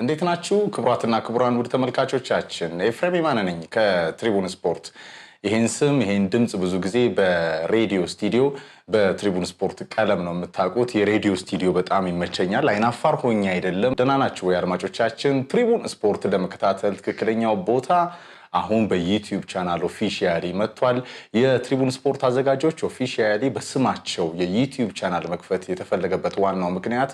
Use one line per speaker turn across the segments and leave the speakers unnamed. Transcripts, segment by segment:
እንዴት ናችሁ ክቡራትና ክቡራን ውድ ተመልካቾቻችን ኤፍሬም የማነ ነኝ ከትሪቡን ስፖርት ይሄን ስም ይሄን ድምጽ ብዙ ጊዜ በሬዲዮ ስቱዲዮ በትሪቡን ስፖርት ቀለም ነው የምታውቁት የሬዲዮ ስቱዲዮ በጣም ይመቸኛል አይናፋር ሆኛ አይደለም ደህና ናችሁ ወይ አድማጮቻችን ትሪቡን ስፖርት ለመከታተል ትክክለኛው ቦታ አሁን በዩቲዩብ ቻናል ኦፊሻሊ መጥቷል የትሪቡን ስፖርት አዘጋጆች ኦፊሻሊ በስማቸው የዩቲዩብ ቻናል መክፈት የተፈለገበት ዋናው ምክንያት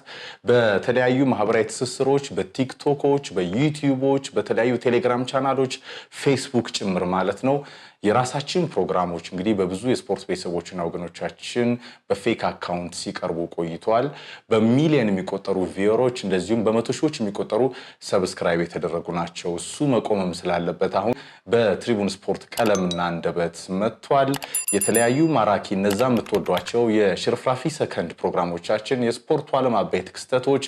በተለያዩ ማህበራዊ ትስስሮች በቲክቶኮች በዩቲዩቦች በተለያዩ ቴሌግራም ቻናሎች ፌስቡክ ጭምር ማለት ነው የራሳችን ፕሮግራሞች እንግዲህ በብዙ የስፖርት ቤተሰቦችና ወገኖቻችን በፌክ አካውንት ሲቀርቡ ቆይተዋል በሚሊዮን የሚቆጠሩ ቪወሮች እንደዚሁም በመቶ ሺዎች የሚቆጠሩ ሰብስክራይብ የተደረጉ ናቸው እሱ መቆምም ስላለበት አሁን በትሪቡን ስፖርት ቀለምና አንደበት መጥቷል የተለያዩ ማራኪ እነዛ የምትወዷቸው የሽርፍራፊ ሰከንድ ፕሮግራሞቻችን የስፖርቱ ዓለም አበይት ክስተቶች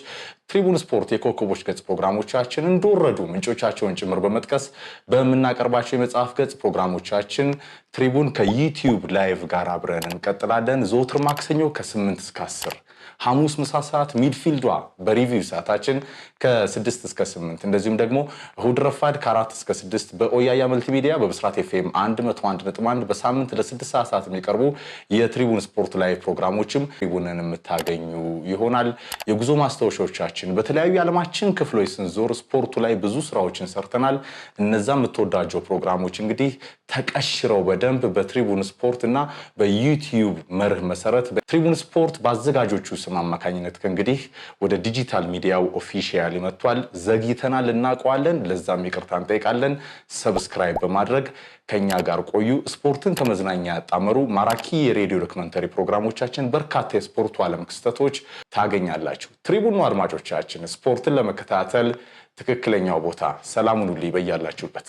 ትሪቡን ስፖርት የኮከቦች ገጽ ፕሮግራሞቻችን እንደወረዱ ምንጮቻቸውን ጭምር በመጥቀስ በመናቀርባቸው የመጽሐፍ ገጽ ፕሮግራሞቻችን ትሪቡን ከዩቲዩብ ላይቭ ጋር አብረን እንቀጥላለን ዘወትር ማክሰኞ ከ8 እስከ 10 ሐሙስ ምሳ ሰዓት ሚድፊልዷ በሪቪው ሰዓታችን ከ6 እስከ 8 እንደዚሁም ደግሞ እሁድ ረፋድ ከ4 እስከ 6 በኦያያ መልቲሚዲያ በብስራት ኤፍኤም 101.1 በሳምንት ለ6 ሰዓታት የሚቀርቡ የትሪቡን ስፖርት ላይ ፕሮግራሞችም ትሪቡንን የምታገኙ ይሆናል የጉዞ ማስታወሻዎቻችን በተለያዩ ዓለማችን ክፍሎች ስንዞር ስፖርቱ ላይ ብዙ ስራዎችን ሰርተናል እነዛ የምትወዳቸው ፕሮግራሞች እንግዲህ ተቀሽረው በደንብ በትሪቡን ስፖርት እና በዩቲዩብ መርህ መሰረት በትሪቡን ስፖርት ባዘጋጆቹ ስም አማካኝነት ከእንግዲህ ወደ ዲጂታል ሚዲያው ኦፊሻሊ መጥቷል ዘግይተናል እናውቀዋለን ለዛም ይቅርታ እንጠይቃለን ሰብስክራይብ በማድረግ ከኛ ጋር ቆዩ ስፖርትን ከመዝናኛ ያጣመሩ ማራኪ የሬዲዮ ዶክመንተሪ ፕሮግራሞቻችን በርካታ የስፖርቱ ዓለም ክስተቶች ታገኛላችሁ ትሪቡን አድማጮቻችን ስፖርትን ለመከታተል ትክክለኛው ቦታ ሰላሙን ሁሉ ይበያላችሁበት